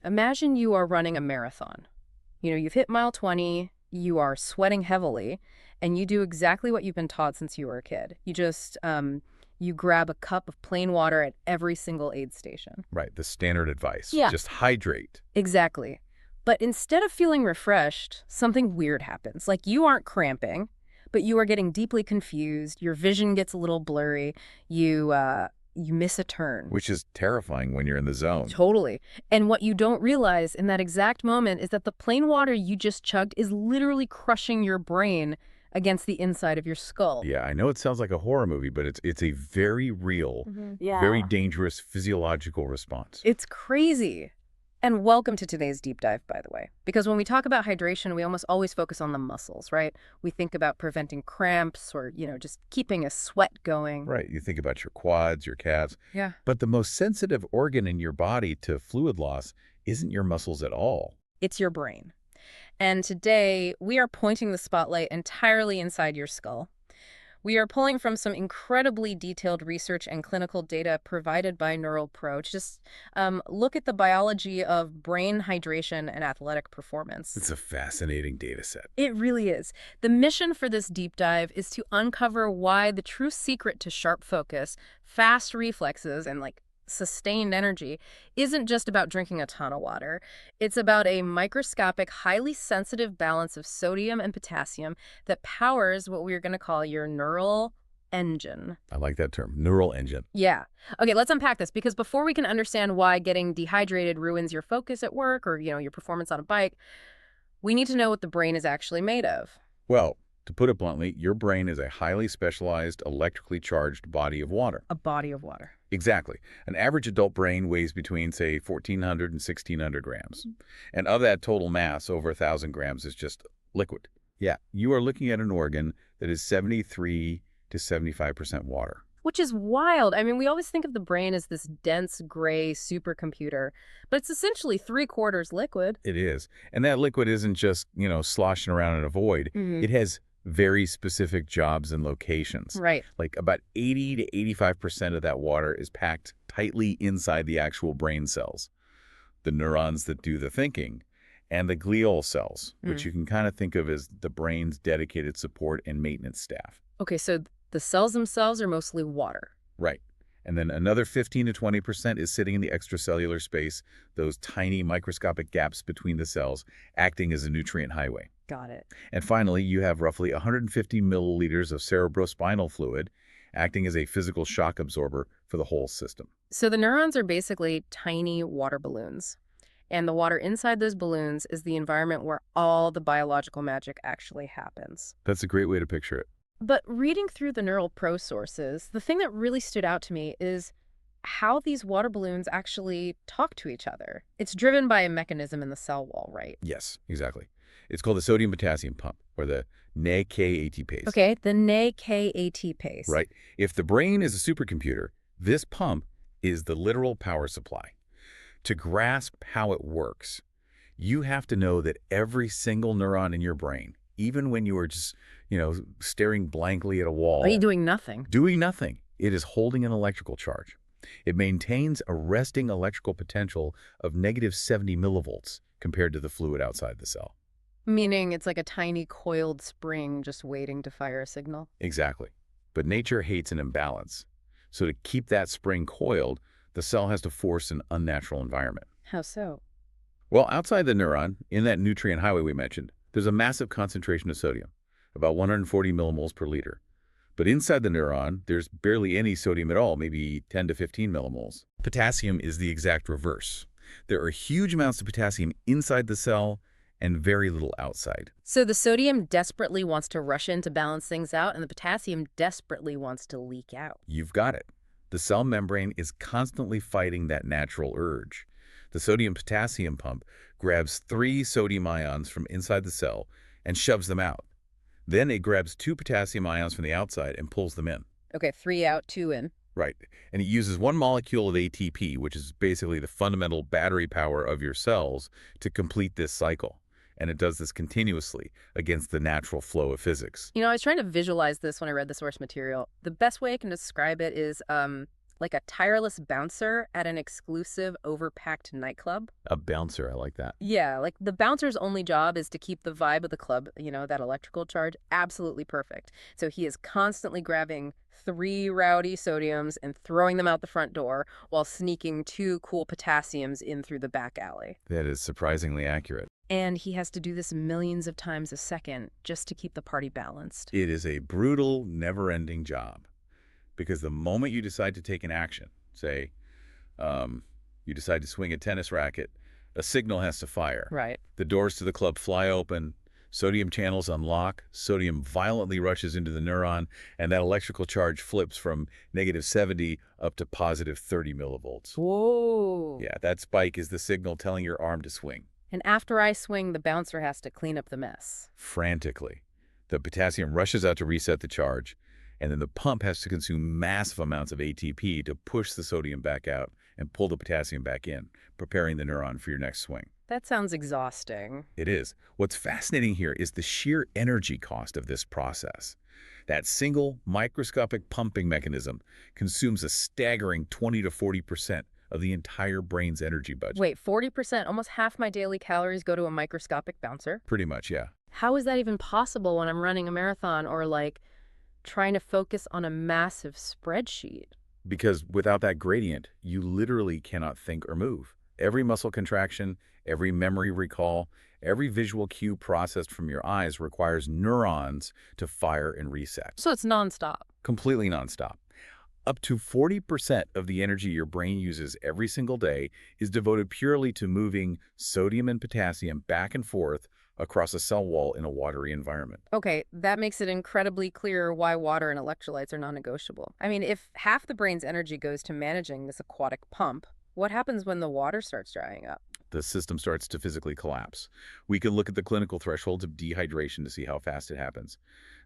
Imagine you are running a marathon. You've hit mile 20, you are sweating heavily, and you do exactly what you've been taught since you were a kid. You grab a cup of plain water at every single aid station. Right, the standard advice. Yeah. Just hydrate. Exactly. But instead of feeling refreshed, something weird happens. Like you aren't cramping, but you are getting deeply confused. Your vision gets a little blurry. You miss a turn. Which is terrifying when you're in the zone. Totally. And what you don't realize in that exact moment is that the plain water you just chugged is literally crushing your brain against the inside of your skull. Yeah, I know it sounds like a horror movie, but it's a very real, Yeah. very dangerous physiological response. It's crazy. And welcome to today's deep dive, by the way. Because when we talk about hydration, we almost always focus on the muscles, right? We think about preventing cramps or, just keeping a sweat going. Right, you think about your quads, your calves. Yeah. But the most sensitive organ in your body to fluid loss isn't your muscles at all. It's your brain. And today, we are pointing the spotlight entirely inside your skull. We are pulling from some incredibly detailed research and clinical data provided by NeuralPro to just look at the biology of brain hydration and athletic performance. It's a fascinating data set. It really is. The mission for this deep dive is to uncover why the true secret to sharp focus, fast reflexes, and sustained energy isn't just about drinking a ton of water. It's about a microscopic, highly sensitive balance of sodium and potassium that powers what we're going to call your neural engine. I like that term, neural engine. Yeah. Okay, let's unpack this, because before we can understand why getting dehydrated ruins your focus at work or, your performance on a bike, we need to know what the brain is actually made of. Well, to put it bluntly, your brain is a highly specialized, electrically charged body of water. A body of water. Exactly. An average adult brain weighs between, say, 1,400 and 1,600 grams. And of that total mass, over 1,000 grams is just liquid. Yeah, you are looking at an organ that is 73 to 75% water. Which is wild. I mean, we always think of the brain as this dense, gray supercomputer, but it's essentially 3/4 liquid. It is. And that liquid isn't just, sloshing around in a void. It has very specific jobs and locations. Right. Like about 80 to 85% of that water is packed tightly inside the actual brain cells, the neurons that do the thinking, and the glial cells, which you can kind of think of as the brain's dedicated support and maintenance staff. Okay, so the cells themselves are mostly water. Right. And then another 15 to 20% is sitting in the extracellular space, those tiny microscopic gaps between the cells, acting as a nutrient highway. Got it. And finally, you have roughly 150 milliliters of cerebrospinal fluid, acting as a physical shock absorber for the whole system. So the neurons are basically tiny water balloons. And the water inside those balloons is the environment where all the biological magic actually happens. That's a great way to picture it. But reading through the NeuralPro sources, the thing that really stood out to me is how these water balloons actually talk to each other. It's driven by a mechanism in the cell wall, right? Yes, exactly. It's called the sodium-potassium pump, or the NAK-ATPase. Okay, the NAK-ATPase. Right. If the brain is a supercomputer, this pump is the literal power supply. To grasp how it works, you have to know that every single neuron in your brain, even when you are just, staring blankly at a wall. Are you doing nothing? Doing nothing. It is holding an electrical charge. It maintains a resting electrical potential of negative 70 millivolts compared to the fluid outside the cell. Meaning it's like a tiny coiled spring just waiting to fire a signal? Exactly. But nature hates an imbalance. So to keep that spring coiled, the cell has to force an unnatural environment. How so? Well, outside the neuron, in that nutrient highway we mentioned, there's a massive concentration of sodium, about 140 millimoles per liter. But inside the neuron, there's barely any sodium at all, maybe 10 to 15 millimoles. Potassium is the exact reverse. There are huge amounts of potassium inside the cell and very little outside. So the sodium desperately wants to rush in to balance things out, and the potassium desperately wants to leak out. You've got it. The cell membrane is constantly fighting that natural urge. The sodium-potassium pump grabs 3 sodium ions from inside the cell and shoves them out. Then it grabs 2 potassium ions from the outside and pulls them in. Okay, 3 out, 2 in. Right. And it uses one molecule of ATP, which is basically the fundamental battery power of your cells, to complete this cycle. And it does this continuously against the natural flow of physics. I was trying to visualize this when I read the source material. The best way I can describe it is Like a tireless bouncer at an exclusive, overpacked nightclub. A bouncer, I like that. Yeah, like the bouncer's only job is to keep the vibe of the club, that electrical charge, absolutely perfect. So he is constantly grabbing 3 rowdy sodiums and throwing them out the front door while sneaking 2 cool potassiums in through the back alley. That is surprisingly accurate. And he has to do this millions of times a second just to keep the party balanced. It is a brutal, never-ending job. Because the moment you decide to take an action, say, you decide to swing a tennis racket, a signal has to fire. Right. The doors to the club fly open, sodium channels unlock, sodium violently rushes into the neuron, and that electrical charge flips from -70 up to +30 millivolts. Whoa. Yeah, that spike is the signal telling your arm to swing. And after I swing, the bouncer has to clean up the mess. Frantically, the potassium rushes out to reset the charge, and then the pump has to consume massive amounts of ATP to push the sodium back out and pull the potassium back in, preparing the neuron for your next swing. That sounds exhausting. It is. What's fascinating here is the sheer energy cost of this process. That single microscopic pumping mechanism consumes a staggering 20 to 40% of the entire brain's energy budget. Wait, 40%? Almost half my daily calories go to a microscopic bouncer? Pretty much, yeah. How is that even possible when I'm running a marathon or trying to focus on a massive spreadsheet? Because without that gradient, you literally cannot think or move. Every muscle contraction, every memory recall, every visual cue processed from your eyes requires neurons to fire and reset. So it's nonstop. Completely nonstop. Up to 40% of the energy your brain uses every single day is devoted purely to moving sodium and potassium back and forth across a cell wall in a watery environment. Okay, that makes it incredibly clear why water and electrolytes are non-negotiable. I mean, if half the brain's energy goes to managing this aquatic pump, what happens when the water starts drying up? The system starts to physically collapse. We can look at the clinical thresholds of dehydration to see how fast it happens.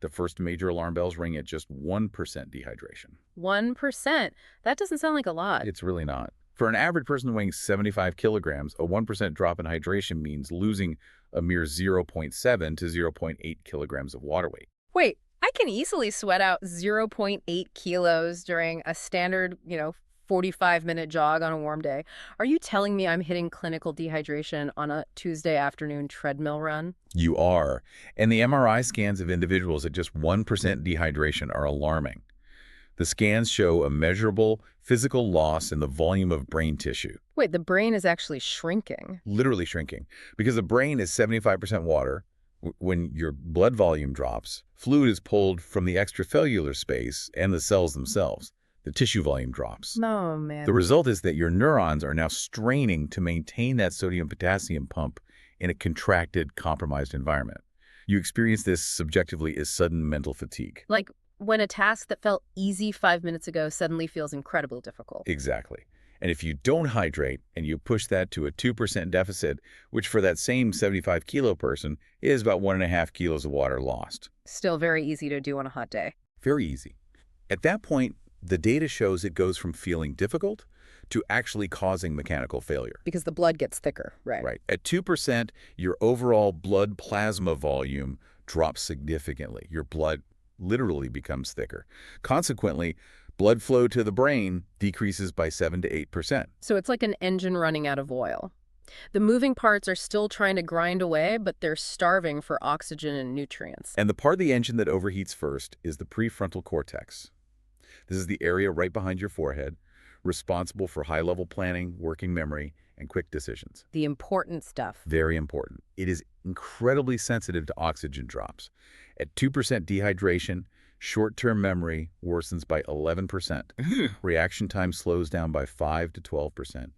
The first major alarm bells ring at just 1% dehydration. 1%? That doesn't sound like a lot. It's really not. For an average person weighing 75 kilograms, a 1% drop in hydration means losing a mere 0.7 to 0.8 kilograms of water weight. Wait, I can easily sweat out 0.8 kilos during a standard, 45-minute jog on a warm day. Are you telling me I'm hitting clinical dehydration on a Tuesday afternoon treadmill run? You are. And the MRI scans of individuals at just 1% dehydration are alarming. The scans show a measurable physical loss in the volume of brain tissue. Wait, the brain is actually shrinking. Literally shrinking. Because the brain is 75% water. When your blood volume drops, fluid is pulled from the extracellular space and the cells themselves. The tissue volume drops. No, man. The result is that your neurons are now straining to maintain that sodium-potassium pump in a contracted, compromised environment. You experience this subjectively as sudden mental fatigue. Like when a task that felt easy 5 minutes ago suddenly feels incredibly difficult. Exactly. And if you don't hydrate and you push that to a 2% deficit, which for that same 75-kilo person is about 1.5 kilos of water lost. Still very easy to do on a hot day. Very easy. At that point, the data shows it goes from feeling difficult to actually causing mechanical failure. Because the blood gets thicker, right? Right. At 2%, your overall blood plasma volume drops significantly. Your blood literally becomes thicker. Consequently, blood flow to the brain decreases by 7 to 8%. So it's like an engine running out of oil. The moving parts are still trying to grind away, but they're starving for oxygen and nutrients. And the part of the engine that overheats first is the prefrontal cortex. This is the area right behind your forehead, responsible for high-level planning, working memory, and quick decisions. The important stuff. Very important. It is incredibly sensitive to oxygen drops. At 2% dehydration, short-term memory worsens by 11%. Reaction time slows down by 5 to 12%.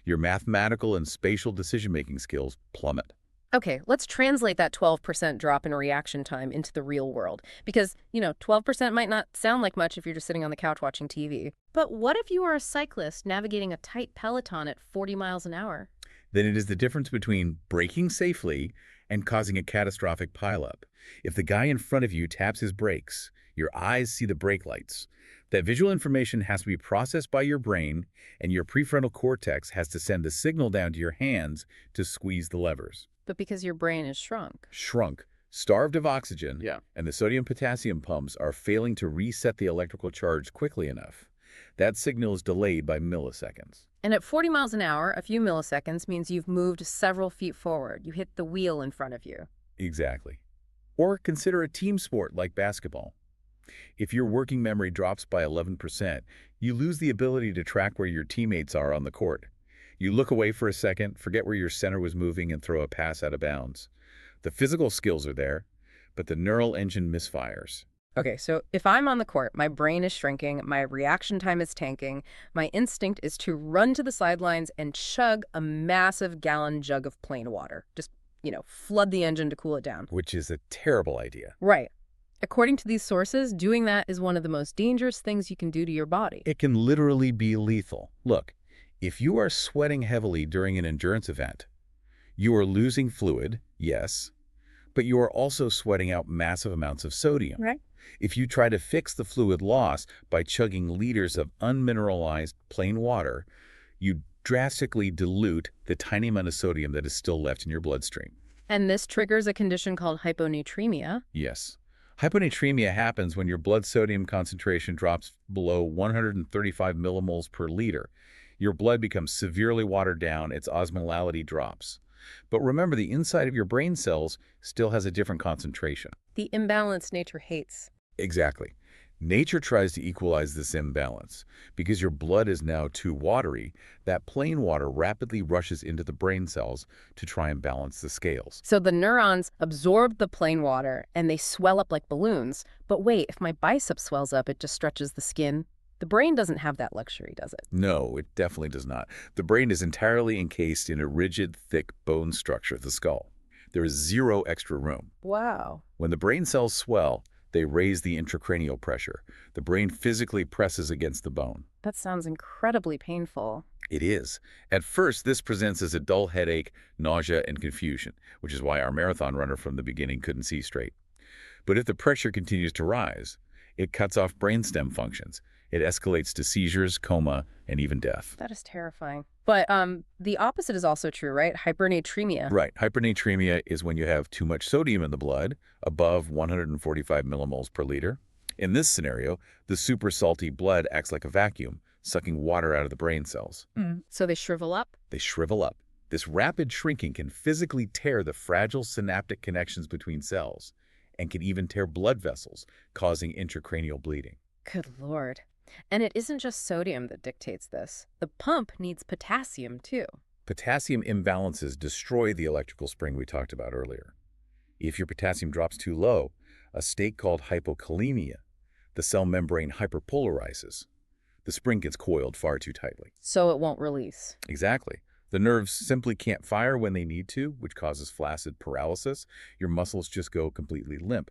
Your mathematical and spatial decision-making skills plummet. Okay, let's translate that 12% drop in reaction time into the real world. Because, 12% might not sound like much if you're just sitting on the couch watching TV. But what if you are a cyclist navigating a tight peloton at 40 miles an hour? Then it is the difference between braking safely and causing a catastrophic pileup. If the guy in front of you taps his brakes, your eyes see the brake lights. That visual information has to be processed by your brain, and your prefrontal cortex has to send the signal down to your hands to squeeze the levers. But because your brain is shrunk. Shrunk, starved of oxygen, Yeah. and the sodium-potassium pumps are failing to reset the electrical charge quickly enough. That signal is delayed by milliseconds. And at 40 miles an hour, a few milliseconds means you've moved several feet forward. You hit the wheel in front of you. Exactly. Or consider a team sport like basketball. If your working memory drops by 11%, you lose the ability to track where your teammates are on the court. You look away for a second, forget where your center was moving, and throw a pass out of bounds. The physical skills are there, but the neural engine misfires. Okay, so if I'm on the court, my brain is shrinking, my reaction time is tanking, my instinct is to run to the sidelines and chug a massive gallon jug of plain water. Just, flood the engine to cool it down. Which is a terrible idea. Right. According to these sources, doing that is one of the most dangerous things you can do to your body. It can literally be lethal. Look, if you are sweating heavily during an endurance event, you are losing fluid, yes, but you are also sweating out massive amounts of sodium. Right. If you try to fix the fluid loss by chugging liters of unmineralized plain water, you drastically dilute the tiny amount of sodium that is still left in your bloodstream. And this triggers a condition called hyponatremia. Yes. Hyponatremia happens when your blood sodium concentration drops below 135 millimoles per liter. Your blood becomes severely watered down, its osmolality drops. But remember, the inside of your brain cells still has a different concentration. The imbalance nature hates. Exactly. Nature tries to equalize this imbalance. Because your blood is now too watery, that plain water rapidly rushes into the brain cells to try and balance the scales. So the neurons absorb the plain water and they swell up like balloons. But wait, if my bicep swells up, it just stretches the skin. The brain doesn't have that luxury, does it? No, it definitely does not. The brain is entirely encased in a rigid, thick bone structure, the skull. There is zero extra room. Wow. When the brain cells swell, they raise the intracranial pressure. The brain physically presses against the bone. That sounds incredibly painful. It is. At first, this presents as a dull headache, nausea, and confusion, which is why our marathon runner from the beginning couldn't see straight. But if the pressure continues to rise, it cuts off brainstem functions. It escalates to seizures, coma, and even death. That is terrifying. But the opposite is also true, right? Hypernatremia. Right. Hypernatremia is when you have too much sodium in the blood, above 145 millimoles per liter. In this scenario, the super salty blood acts like a vacuum, sucking water out of the brain cells. So they shrivel up? They shrivel up. This rapid shrinking can physically tear the fragile synaptic connections between cells and can even tear blood vessels, causing intracranial bleeding. Good Lord. And it isn't just sodium that dictates this. The pump needs potassium, too. Potassium imbalances destroy the electrical spring we talked about earlier. If your potassium drops too low, a state called hypokalemia, the cell membrane hyperpolarizes. The spring gets coiled far too tightly. So it won't release. Exactly. The nerves simply can't fire when they need to, which causes flaccid paralysis. Your muscles just go completely limp.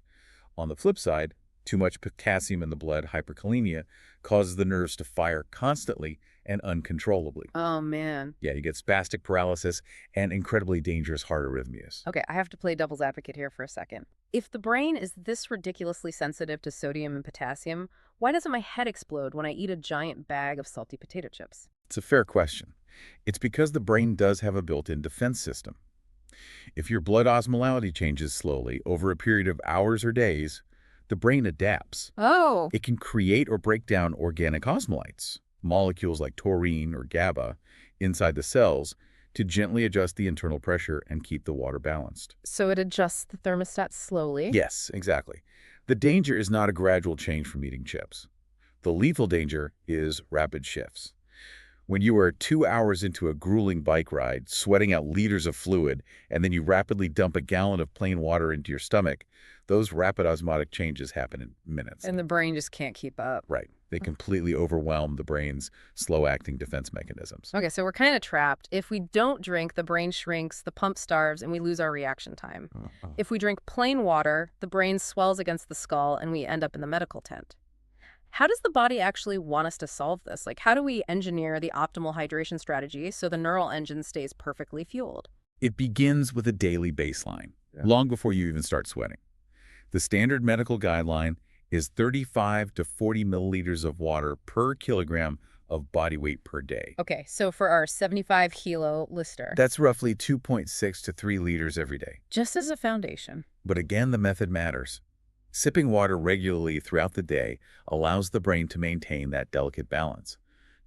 On the flip side, too much potassium in the blood, hyperkalemia, causes the nerves to fire constantly and uncontrollably. Oh, man. Yeah, you get spastic paralysis and incredibly dangerous heart arrhythmias. Okay, I have to play devil's advocate here for a second. If the brain is this ridiculously sensitive to sodium and potassium, why doesn't my head explode when I eat a giant bag of salty potato chips? It's a fair question. It's because the brain does have a built-in defense system. If your blood osmolality changes slowly over a period of hours or days, the brain adapts. Oh. It can create or break down organic osmolytes, molecules like taurine or GABA, inside the cells to gently adjust the internal pressure and keep the water balanced. So it adjusts the thermostat slowly? Yes, exactly. The danger is not a gradual change from eating chips. The lethal danger is rapid shifts. When you are 2 hours into a grueling bike ride, sweating out liters of fluid, and then you rapidly dump a gallon of plain water into your stomach, those rapid osmotic changes happen in minutes. And the brain just can't keep up. Right. They completely overwhelm the brain's slow-acting defense mechanisms. Okay, so we're kind of trapped. If we don't drink, the brain shrinks, the pump starves, and we lose our reaction time. If we drink plain water, the brain swells against the skull, and we end up in the medical tent. How does the body actually want us to solve this? Like, how do we engineer the optimal hydration strategy so the neural engine stays perfectly fueled? It begins with a daily baseline, long before you even start sweating. The standard medical guideline is 35 to 40 milliliters of water per kilogram of body weight per day. Okay, so for our 75-kilo lister. That's roughly 2.6 to 3 liters every day. Just as a foundation. But again, the method matters. Sipping water regularly throughout the day allows the brain to maintain that delicate balance.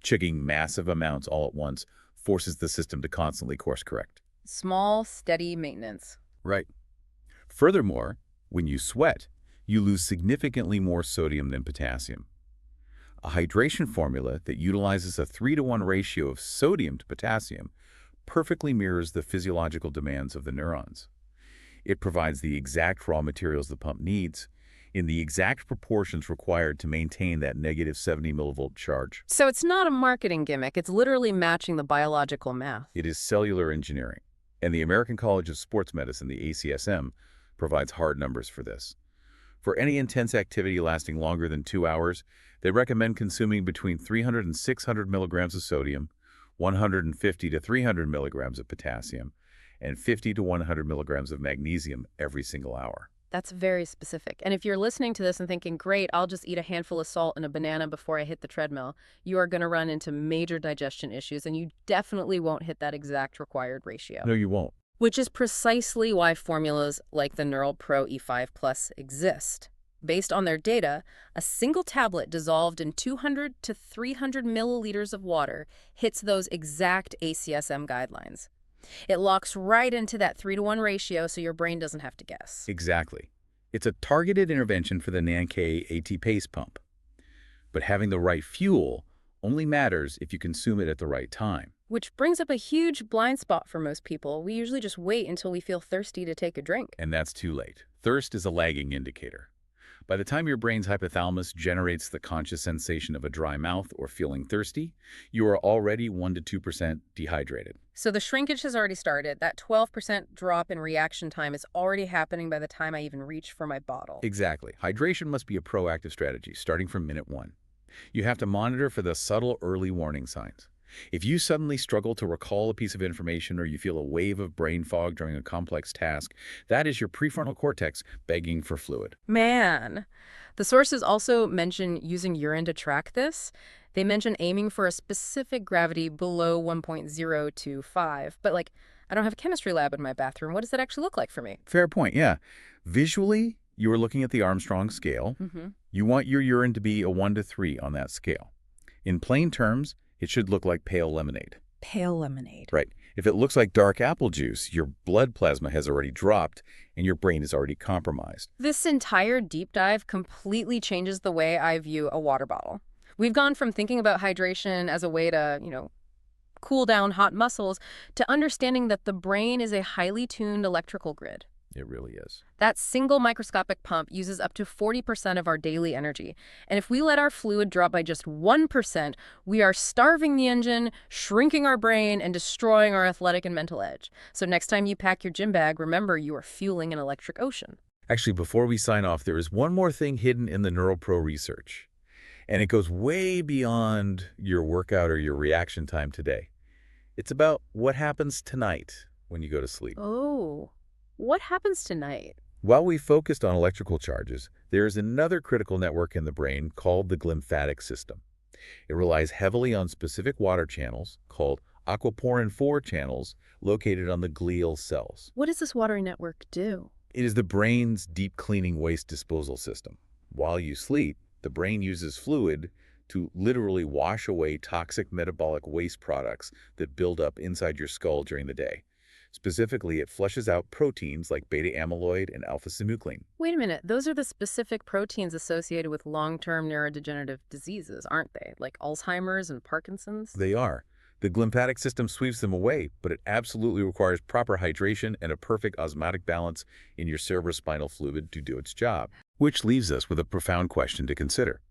Chugging massive amounts all at once forces the system to constantly course correct. Small, steady maintenance. Right. Furthermore, when you sweat, you lose significantly more sodium than potassium. A hydration formula that utilizes a 3-to-1 ratio of sodium to potassium perfectly mirrors the physiological demands of the neurons. It provides the exact raw materials the pump needs in the exact proportions required to maintain that negative 70 millivolt charge. So it's not a marketing gimmick. It's literally matching the biological math. It is cellular engineering, and the American College of Sports Medicine, the ACSM, provides hard numbers for this. For any intense activity lasting longer than 2 hours, they recommend consuming between 300 and 600 milligrams of sodium, 150 to 300 milligrams of potassium, and 50 to 100 milligrams of magnesium every single hour. That's very specific. And if you're listening to this and thinking, great, I'll just eat a handful of salt and a banana before I hit the treadmill, you are going to run into major digestion issues, and you definitely won't hit that exact required ratio. No, you won't. Which is precisely why formulas like the Neural Pro E5 Plus exist. Based on their data, a single tablet dissolved in 200 to 300 milliliters of water hits those exact ACSM guidelines. It locks right into that 3-to-1 ratio so your brain doesn't have to guess. Exactly. It's a targeted intervention for the NANK AT pace pump. But having the right fuel only matters if you consume it at the right time. Which brings up a huge blind spot for most people. We usually just wait until we feel thirsty to take a drink. And that's too late. Thirst is a lagging indicator. By the time your brain's hypothalamus generates the conscious sensation of a dry mouth or feeling thirsty, you are already 1 to 2% dehydrated. So the shrinkage has already started. That 12% drop in reaction time is already happening by the time I even reach for my bottle. Exactly. Hydration must be a proactive strategy, starting from minute 1. You have to monitor for the subtle early warning signs. If you suddenly struggle to recall a piece of information or you feel a wave of brain fog during a complex task, that is your prefrontal cortex begging for fluid. Man. The sources also mention using urine to track this. They mention aiming for a specific gravity below 1.025. But, I don't have a chemistry lab in my bathroom. What does that actually look like for me? Fair point, yeah. Visually, you are looking at the Armstrong scale. You want your urine to be a 1 to 3 on that scale. In plain terms, it should look like pale lemonade. Pale lemonade. Right. If it looks like dark apple juice, your blood plasma has already dropped and your brain is already compromised. This entire deep dive completely changes the way I view a water bottle. We've gone from thinking about hydration as a way to, cool down hot muscles to understanding that the brain is a highly tuned electrical grid. It really is. That single microscopic pump uses up to 40% of our daily energy. And if we let our fluid drop by just 1%, we are starving the engine, shrinking our brain, and destroying our athletic and mental edge. So next time you pack your gym bag, remember you are fueling an electric ocean. Actually, before we sign off, there is one more thing hidden in the NeuroPro research. And it goes way beyond your workout or your reaction time today. It's about what happens tonight when you go to sleep. Oh. What happens tonight? While we focused on electrical charges, there is another critical network in the brain called the glymphatic system. It relies heavily on specific water channels called aquaporin 4 channels located on the glial cells. What does this water network do? It is the brain's deep cleaning waste disposal system. While you sleep, the brain uses fluid to literally wash away toxic metabolic waste products that build up inside your skull during the day. Specifically, it flushes out proteins like beta-amyloid and alpha-synuclein. Wait a minute, those are the specific proteins associated with long-term neurodegenerative diseases, aren't they? Like Alzheimer's and Parkinson's? They are. The glymphatic system sweeps them away, but it absolutely requires proper hydration and a perfect osmotic balance in your cerebrospinal fluid to do its job. Which leaves us with a profound question to consider.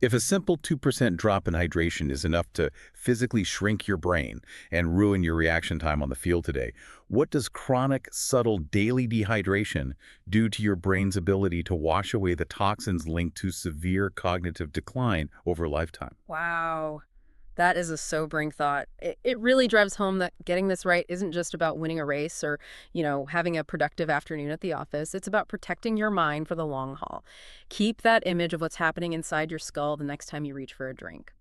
If a simple 2% drop in hydration is enough to physically shrink your brain and ruin your reaction time on the field today, what does chronic, subtle daily dehydration do to your brain's ability to wash away the toxins linked to severe cognitive decline over a lifetime? Wow. That is a sobering thought. It really drives home that getting this right isn't just about winning a race or, having a productive afternoon at the office. It's about protecting your mind for the long haul. Keep that image of what's happening inside your skull the next time you reach for a drink.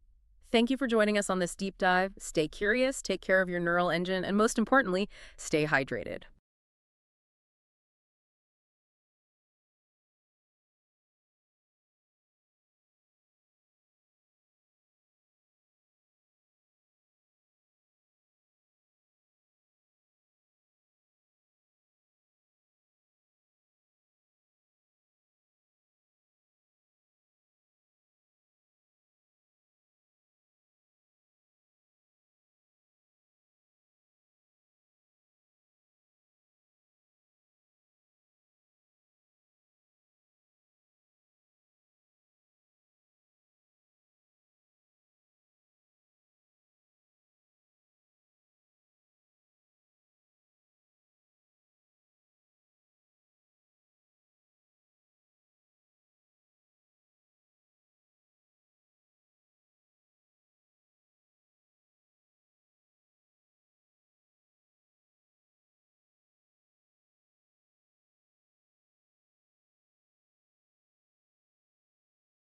Thank you for joining us on this deep dive. Stay curious, take care of your neural engine, and most importantly, stay hydrated.